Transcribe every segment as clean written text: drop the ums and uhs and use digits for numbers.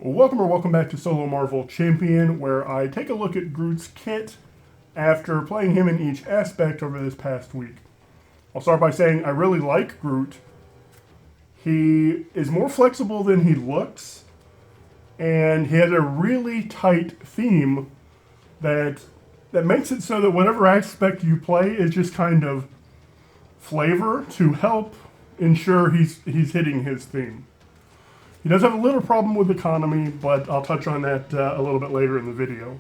Welcome back to Solo Marvel Champion, where I take a look at Groot's kit after playing him in each aspect over this past week. I'll start by saying I really like Groot. He is more flexible than he looks, and he has a really tight theme that makes it so that whatever aspect you play is just kind of flavor to help ensure he's hitting his theme. He does have a little problem with economy, but I'll touch on that a little bit later in the video.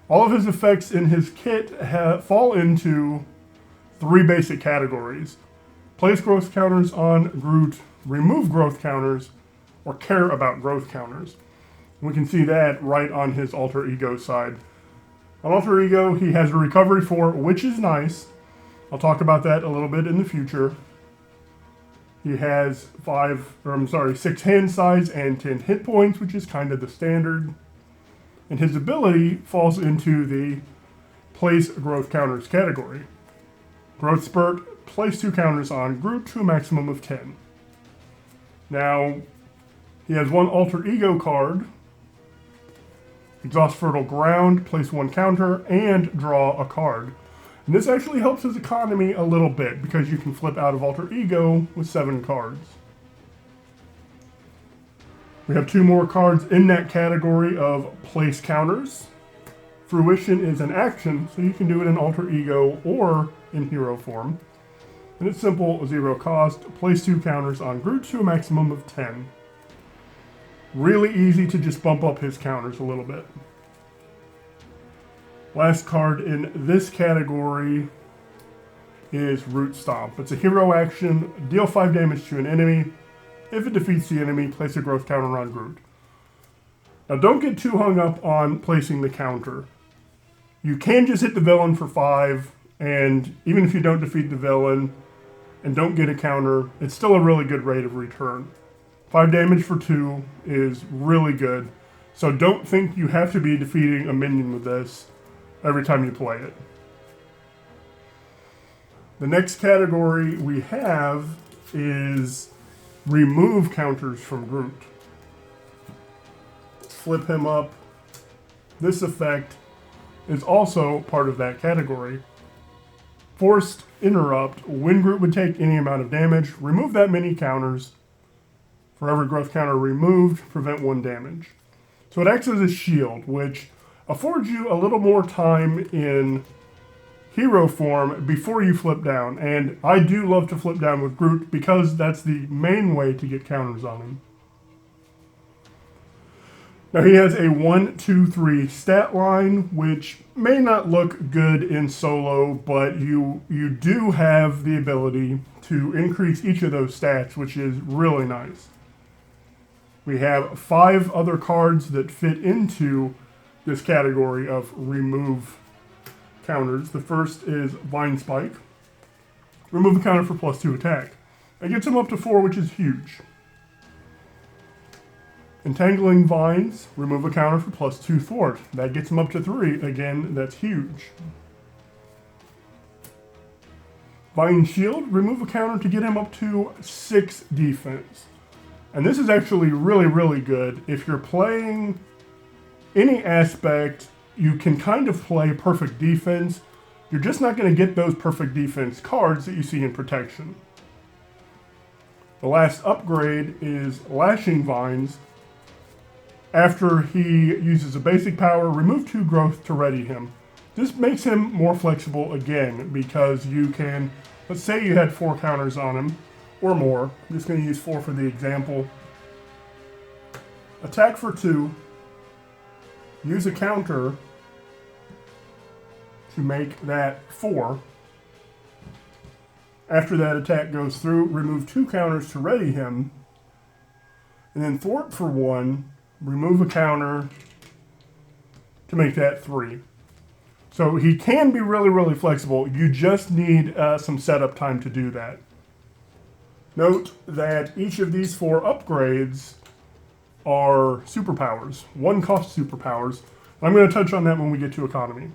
All of his effects in his kit fall into three basic categories: place growth counters on Groot, remove growth counters, or care about growth counters. We can see that right on his alter ego side. On alter ego, he has a recovery 4, which is nice. I'll talk about that a little bit in the future. He has 6 hand size and 10 hit points, which is kind of the standard. And his ability falls into the place growth counters category. Growth spurt, place 2 counters on Groot to a maximum of 10. Now, he has one alter ego card. Exhaust fertile ground, place 1 counter, and draw a card. And this actually helps his economy a little bit because you can flip out of alter ego with 7 cards. We have 2 more cards in that category of place counters. Fruition is an action, so you can do it in alter ego or in hero form. And it's simple, 0 cost, place 2 counters on Groot to a maximum of 10. Really easy to just bump up his counters a little bit. Last card in this category is Root Stomp. It's a hero action, deal 5 damage to an enemy. If it defeats the enemy, place a growth counter on Groot. Now don't get too hung up on placing the counter. You can just hit the villain for 5, and even if you don't defeat the villain and don't get a counter, it's still a really good rate of return. 5 damage for 2 is really good, so don't think you have to be defeating a minion with this every time you play it. The next category we have is remove counters from Groot. Flip him up. This effect is also part of that category. Forced interrupt. When Groot would take any amount of damage, remove that many counters. For every growth counter removed, prevent 1 damage. So it acts as a shield, which affords you a little more time in hero form before you flip down. And I do love to flip down with Groot because that's the main way to get counters on him. Now he has a 1, 2, 3 stat line, which may not look good in solo, but you do have the ability to increase each of those stats, which is really nice. We have 5 other cards that fit into this category of remove counters. The first is Vine Spike. Remove a counter for +2 attack. That gets him up to 4, which is huge. Entangling Vines. Remove a counter for +2 thwart. That gets him up to 3. Again, that's huge. Vine Shield. Remove a counter to get him up to 6 defense. And this is actually really, really good. If you're playing any aspect, you can kind of play perfect defense. You're just not going to get those perfect defense cards that you see in protection. The last upgrade is Lashing Vines. After he uses a basic power, remove 2 growth to ready him. This makes him more flexible again because you can, let's say you had 4 counters on him or more. I'm just going to use 4 for the example. Attack for 2. Use a counter to make that 4. After that attack goes through, remove 2 counters to ready him. And then thwart for 1, remove a counter to make that 3. So he can be really, really flexible. You just need some setup time to do that. Note that each of these 4 upgrades are superpowers. 1 cost superpowers. I'm going to touch on that when we get to economy.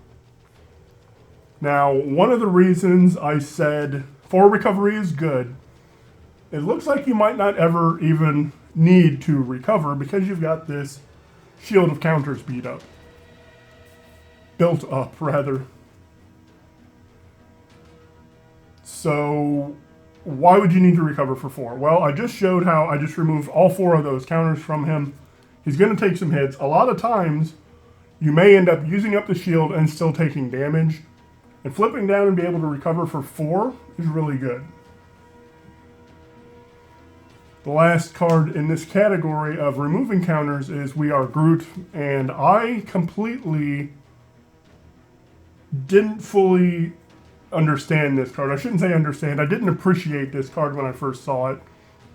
Now, one of the reasons I said 4 recovery is good, it looks like you might not ever even need to recover because you've got this shield of counters built up rather. So why would you need to recover for 4? Well, I just showed how I just removed all 4 of those counters from him. He's going to take some hits. A lot of times, you may end up using up the shield and still taking damage. And flipping down and be able to recover for 4 is really good. The last card in this category of removing counters is We Are Groot, and I completely didn't fully understand this card. I shouldn't say understand. I didn't appreciate this card when I first saw it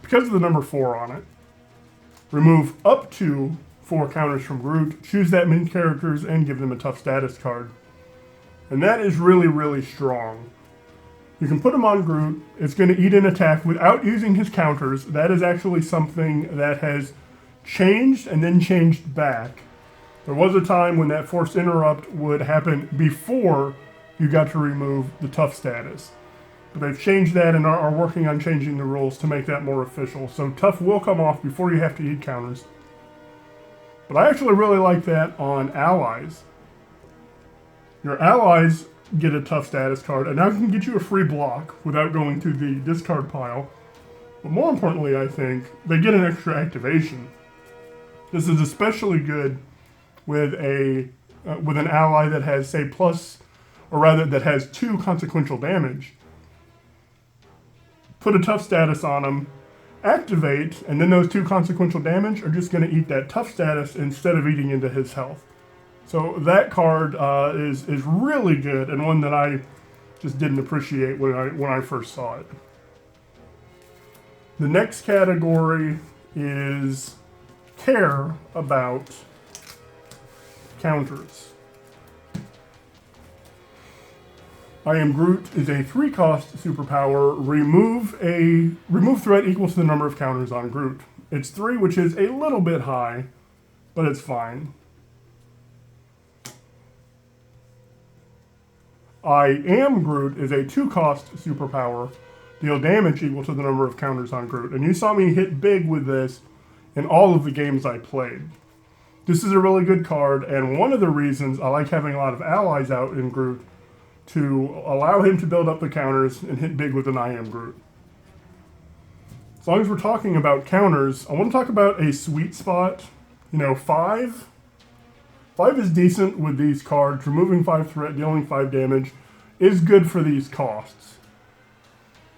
because of the number 4 on it. Remove up to 4 counters from Groot, choose that many characters, and give them a tough status card. And that is really, really strong. You can put him on Groot. It's going to eat an attack without using his counters. That is actually something that has changed and then changed back. There was a time when that forced interrupt would happen before you got to remove the tough status. But they've changed that and are working on changing the rules to make that more official. So tough will come off before you have to eat counters. But I actually really like that on allies. Your allies get a tough status card, and now can get you a free block without going to the discard pile. But more importantly, I think, they get an extra activation. This is especially good with an ally that has, say, that has 2 consequential damage. Put a tough status on them, activate, and then those 2 consequential damage are just going to eat that tough status instead of eating into his health. So that card is really good, and one that I just didn't appreciate when I first saw it. The next category is care about counters. I Am Groot is a 3-cost superpower. Remove threat equals to the number of counters on Groot. It's 3, which is a little bit high, but it's fine. I Am Groot is a 2-cost superpower. Deal damage equal to the number of counters on Groot. And you saw me hit big with this in all of the games I played. This is a really good card, and one of the reasons I like having a lot of allies out in Groot to allow him to build up the counters and hit big with an I Am Groot. As long as we're talking about counters, I want to talk about a sweet spot. 5 is decent with these cards. Removing 5 threat, dealing 5 damage is good for these costs.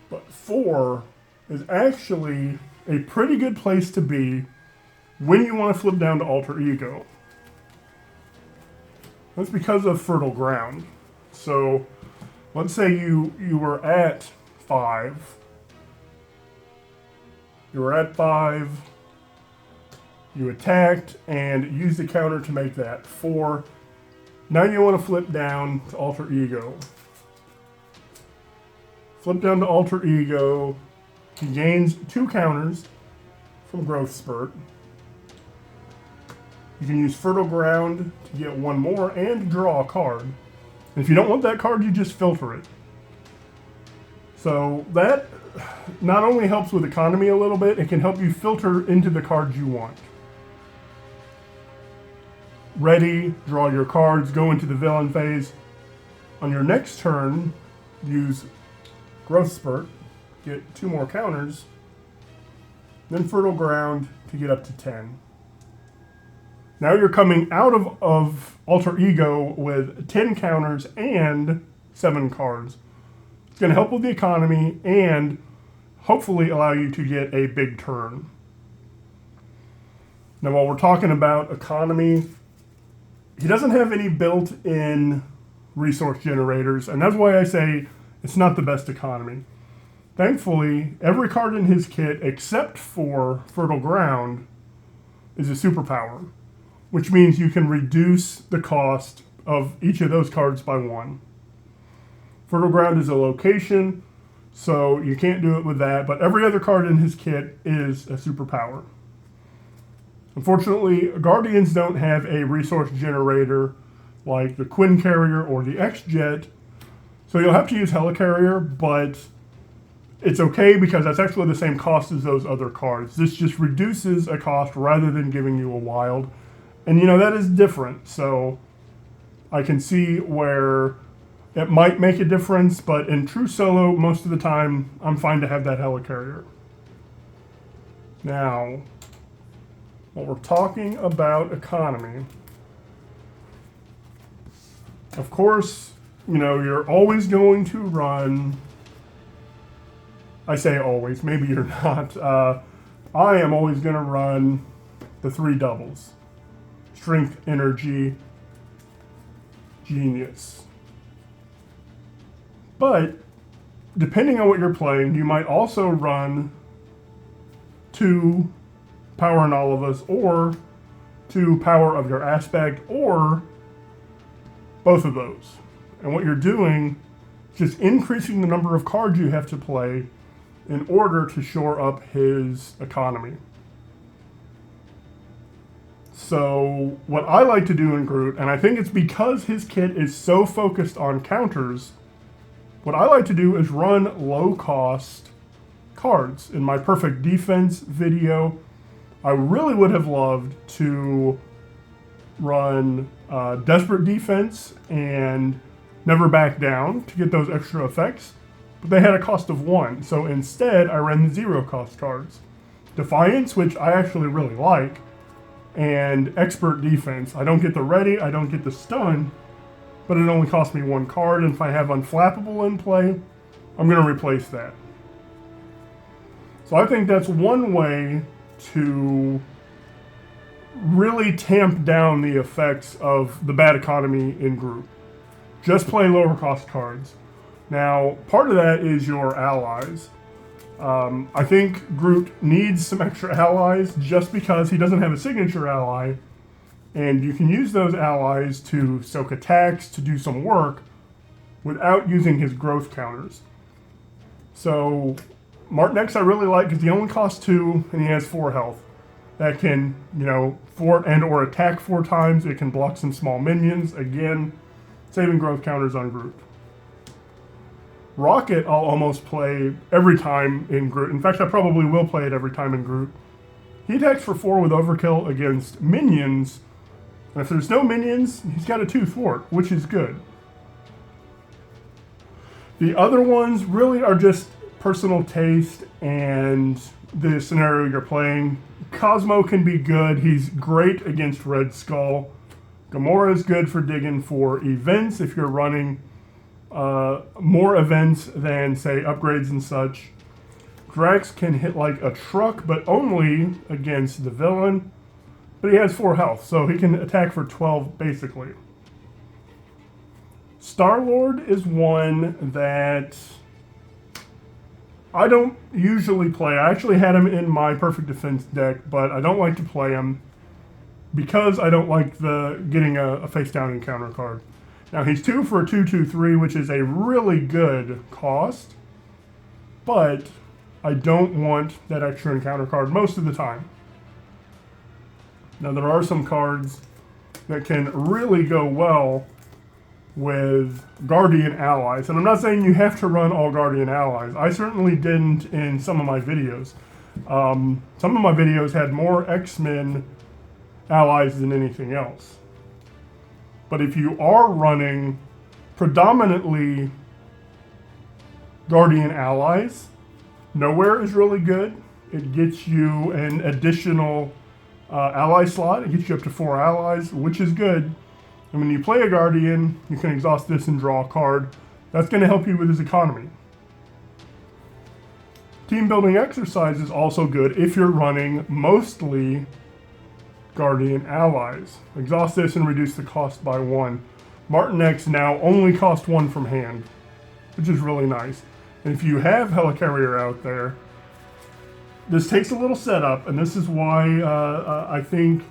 But 4 is actually a pretty good place to be when you want to flip down to Alter Ego. That's because of Fertile Ground. So let's say you were at 5. You were at 5. You attacked and used the counter to make that 4. Now you want to flip down to Alter Ego. Flip down to Alter Ego. He gains 2 counters from Growth Spurt. You can use Fertile Ground to get 1 more and draw a card. And if you don't want that card, you just filter it. So that not only helps with economy a little bit, it can help you filter into the cards you want. Ready, draw your cards, go into the villain phase. On your next turn, use Growth Spurt, get 2 more counters, then Fertile Ground to get up to 10. Now you're coming out of Alter Ego with 10 counters and 7 cards. It's going to help with the economy and hopefully allow you to get a big turn. Now while we're talking about economy, he doesn't have any built-in resource generators, and that's why I say it's not the best economy. Thankfully, every card in his kit, except for Fertile Ground, is a superpower, which means you can reduce the cost of each of those cards by 1. Fertile Ground is a location, so you can't do it with that, but every other card in his kit is a superpower. Unfortunately, Guardians don't have a resource generator like the Quinn Carrier or the X-Jet, so you'll have to use Helicarrier, but it's okay because that's actually the same cost as those other cards. This just reduces a cost rather than giving you a wild. And you know, that is different. So I can see where it might make a difference, but in true solo, most of the time, I'm fine to have that helicarrier. Now, when we're talking about economy, of course, you know, you're always going to run, I say always, maybe you're not. I am always going to run the 3 doubles. Strength, Energy, Genius. But depending on what you're playing, you might also run 2 Power in All of Us, or 2 Power of your Aspect, or both of those. And what you're doing is just increasing the number of cards you have to play in order to shore up his economy. So what I like to do in Groot, and I think it's because his kit is so focused on counters, what I like to do is run low-cost cards. In my Perfect Defense video, I really would have loved to run Desperate Defense and Never Back Down to get those extra effects, but they had a cost of 1. So instead, I ran the 0-cost cards. Defiance, which I actually really like, and Expert Defense. I don't get the Ready, I don't get the Stun, but it only costs me 1 card, and if I have Unflappable in play, I'm going to replace that. So I think that's one way to really tamp down the effects of the bad economy in Groot. Just play lower cost cards. Now, part of that is your allies. I think Groot needs some extra allies just because he doesn't have a signature ally, and you can use those allies to soak attacks, to do some work, without using his growth counters. So, Martin X I really like because he only costs 2, and he has 4 health. That can, you know, fort and or attack 4 times. It can block some small minions. Again, saving growth counters on Groot. Rocket I'll almost play every time in Groot. In fact, I probably will play it every time in Groot. He attacks for 4 with Overkill against minions. And if there's no minions, he's got a 2 thwart, which is good. The other ones really are just personal taste and the scenario you're playing. Cosmo can be good. He's great against Red Skull. Gamora is good for digging for events if you're running more events than, say, upgrades and such. Drax can hit like a truck, but only against the villain. But he has 4 health, so he can attack for 12, basically. Star-Lord is one that I don't usually play. I actually had him in my Perfect Defense deck, but I don't like to play him because I don't like the getting a face-down encounter card. Now, he's 2 for a 2/2/3, which is a really good cost, but I don't want that extra encounter card most of the time. Now, there are some cards that can really go well with Guardian allies, and I'm not saying you have to run all Guardian allies. I certainly didn't in some of my videos. Some of my videos had more X-Men allies than anything else. But if you are running predominantly Guardian allies, Nowhere is really good. It gets you an additional ally slot. It gets you up to 4 allies, which is good. And when you play a Guardian, you can exhaust this and draw a card. That's going to help you with his economy. Team building exercise is also good if you're running mostly Guardian allies. Exhaust this and reduce the cost by 1. Martin X now only costs 1 from hand, which is really nice. And if you have Helicarrier out there, this takes a little setup, and this is why I think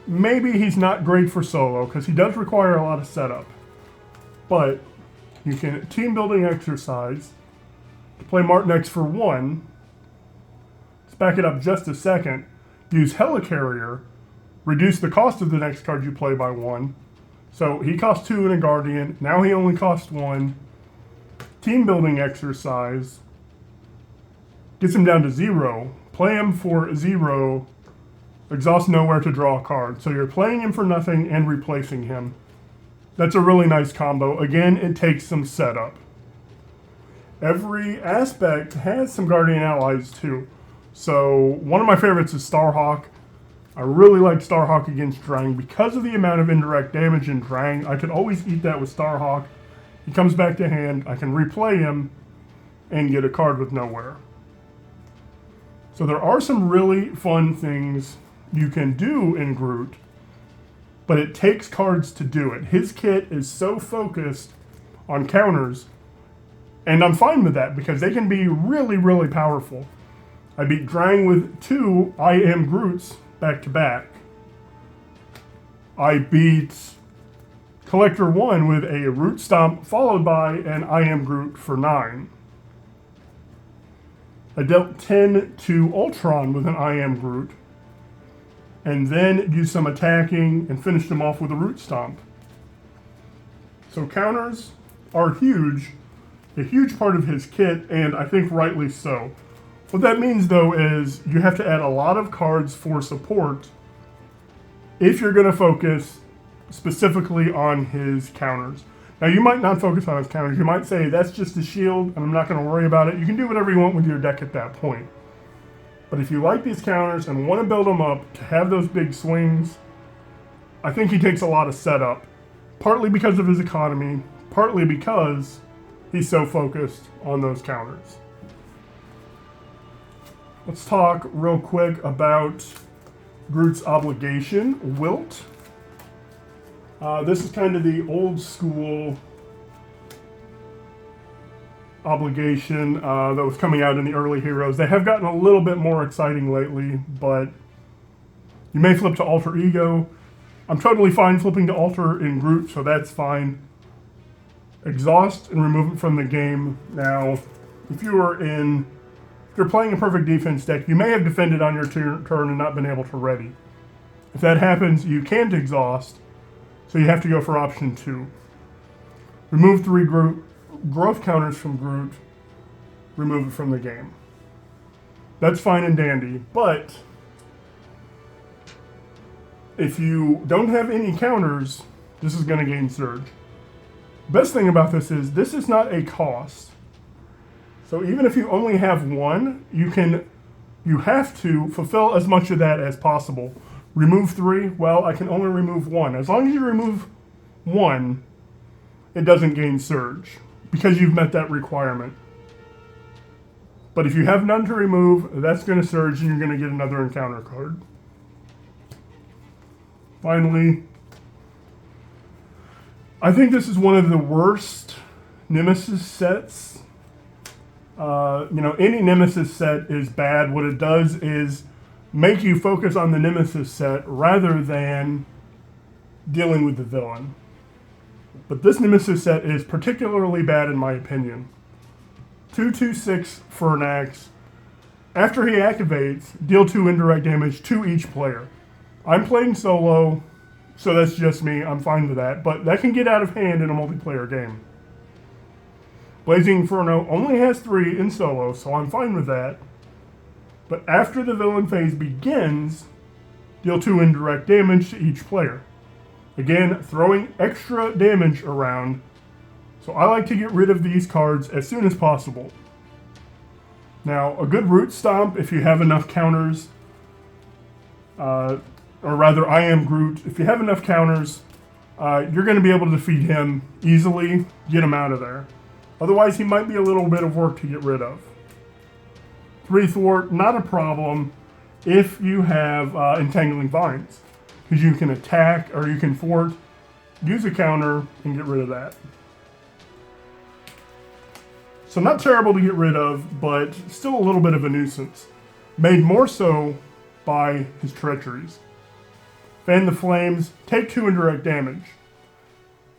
maybe he's not great for solo, because he does require a lot of setup. But you can team building exercise to play Martin X for 1. Let's back it up just a second. Use Helicarrier, reduce the cost of the next card you play by 1. So he costs 2 in a Guardian, now he only costs 1. Team building exercise, gets him down to 0. Play him for 0, exhaust nowhere to draw a card. So you're playing him for nothing and replacing him. That's a really nice combo. Again, it takes some setup. Every aspect has some Guardian allies too. So one of my favorites is Starhawk. I really like Starhawk against Drang because of the amount of indirect damage in Drang. I could always eat that with Starhawk. He comes back to hand, I can replay him and get a card with nowhere. So there are some really fun things you can do in Groot, but it takes cards to do it. His kit is so focused on counters, and I'm fine with that because they can be really, really powerful. I beat Drang with 2 I Am Groots back to back. I beat Collector 1 with a Root Stomp followed by an I Am Groot for 9. I dealt 10 to Ultron with an I Am Groot, and then used some attacking and finished him off with a Root Stomp. So counters are a huge part of his kit, and I think rightly so. What that means, though, is you have to add a lot of cards for support if you're going to focus specifically on his counters. Now, you might not focus on his counters. You might say, that's just a shield, and I'm not going to worry about it. You can do whatever you want with your deck at that point. But if you like these counters and want to build them up to have those big swings, I think he takes a lot of setup. Partly because of his economy, partly because he's so focused on those counters. Let's talk real quick about Groot's obligation, Wilt. This is kind of the old school obligation that was coming out in the early Heroes. They have gotten a little bit more exciting lately, but you may flip to Alter Ego. I'm totally fine flipping to Alter in Groot, so that's fine. Exhaust and remove it from the game. Now, if you're playing a perfect defense deck, you may have defended on your turn and not been able to ready. If that happens, you can't exhaust, so you have to go for option 2. Remove 3 growth counters from Groot, remove it from the game. That's fine and dandy, but if you don't have any counters, this is going to gain Surge. Best thing about this is not a cost. So even if you only have 1, you have to fulfill as much of that as possible. Remove 3, well, I can only remove 1. As long as you remove 1, it doesn't gain Surge, because you've met that requirement. But if you have none to remove, that's going to Surge and you're going to get another encounter card. Finally, I think this is one of the worst Nemesis sets. Any Nemesis set is bad. What it does is make you focus on the Nemesis set rather than dealing with the villain. But this Nemesis set is particularly bad in my opinion. 2/2/6 for an axe. After he activates, deal 2 indirect damage to each player. I'm playing solo, so that's just me. I'm fine with that. But that can get out of hand in a multiplayer game. Blazing Inferno only has 3 in solo, so I'm fine with that. But after the villain phase begins, deal 2 indirect damage to each player. Again, throwing extra damage around, so I like to get rid of these cards as soon as possible. Now, a good Root Stomp, if you have enough counters, or rather, I Am Groot, if you have enough counters, you're going to be able to defeat him easily, get him out of there. Otherwise, he might be a little bit of work to get rid of. 3 Thwart, not a problem if you have Entangling Vines, because you can attack or you can thwart, use a counter, and get rid of that. So not terrible to get rid of, but still a little bit of a nuisance. Made more so by his treacheries. Fan the Flames, take 2 indirect damage.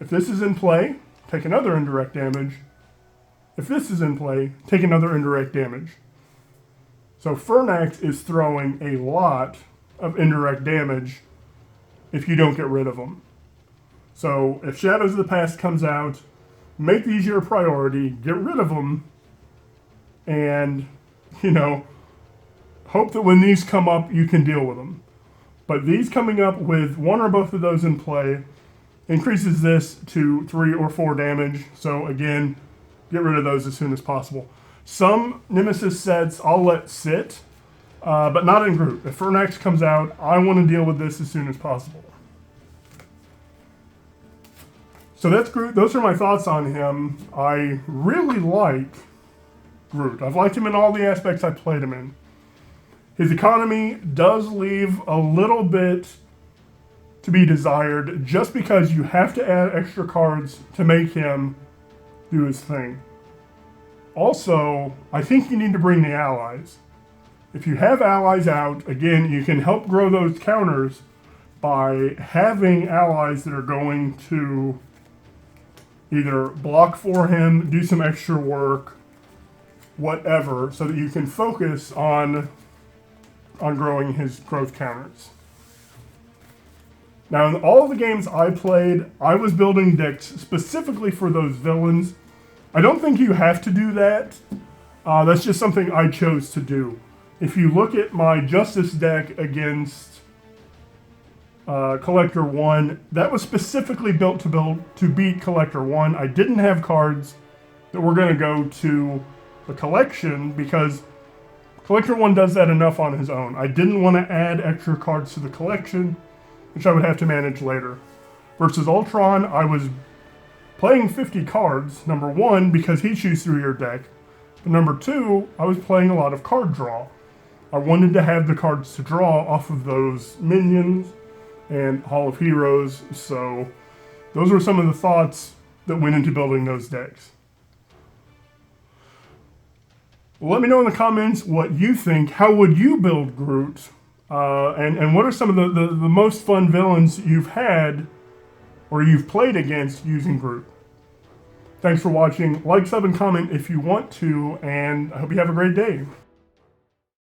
If this is in play, take another indirect damage. If this is in play, take another indirect damage. So Fernax is throwing a lot of indirect damage if you don't get rid of them. So if Shadows of the Past comes out, make these your priority, get rid of them, and hope that when these come up, you can deal with them. But these coming up with one or both of those in play increases this to 3 or 4 damage. So again, get rid of those as soon as possible. Some Nemesis sets I'll let sit, but not in Groot. If Fernax comes out, I want to deal with this as soon as possible. So that's Groot. Those are my thoughts on him. I really like Groot. I've liked him in all the aspects I've played him in. His economy does leave a little bit to be desired just because you have to add extra cards to make him do his thing. Also, I think you need to bring the allies. If you have allies out, again, you can help grow those counters by having allies that are going to either block for him, do some extra work, whatever, so that you can focus on growing his growth counters. Now, in all the games I played, I was building decks specifically for those villains. I don't think you have to do that. That's just something I chose to do. If you look at my Justice deck against Collector 1, that was specifically built to beat Collector 1. I didn't have cards that were going to go to the collection because Collector 1 does that enough on his own. I didn't want to add extra cards to the collection, which I would have to manage later. Versus Ultron, I was playing 50 cards, number 1, because he chews through your deck. But number 2, I was playing a lot of card draw. I wanted to have the cards to draw off of those minions and Hall of Heroes, so those were some of the thoughts that went into building those decks. Well, let me know in the comments what you think. How would you build Groot? And what are some of the most fun villains you've had or you've played against using Groot? Thanks for watching. Like, sub, and comment if you want to, and I hope you have a great day.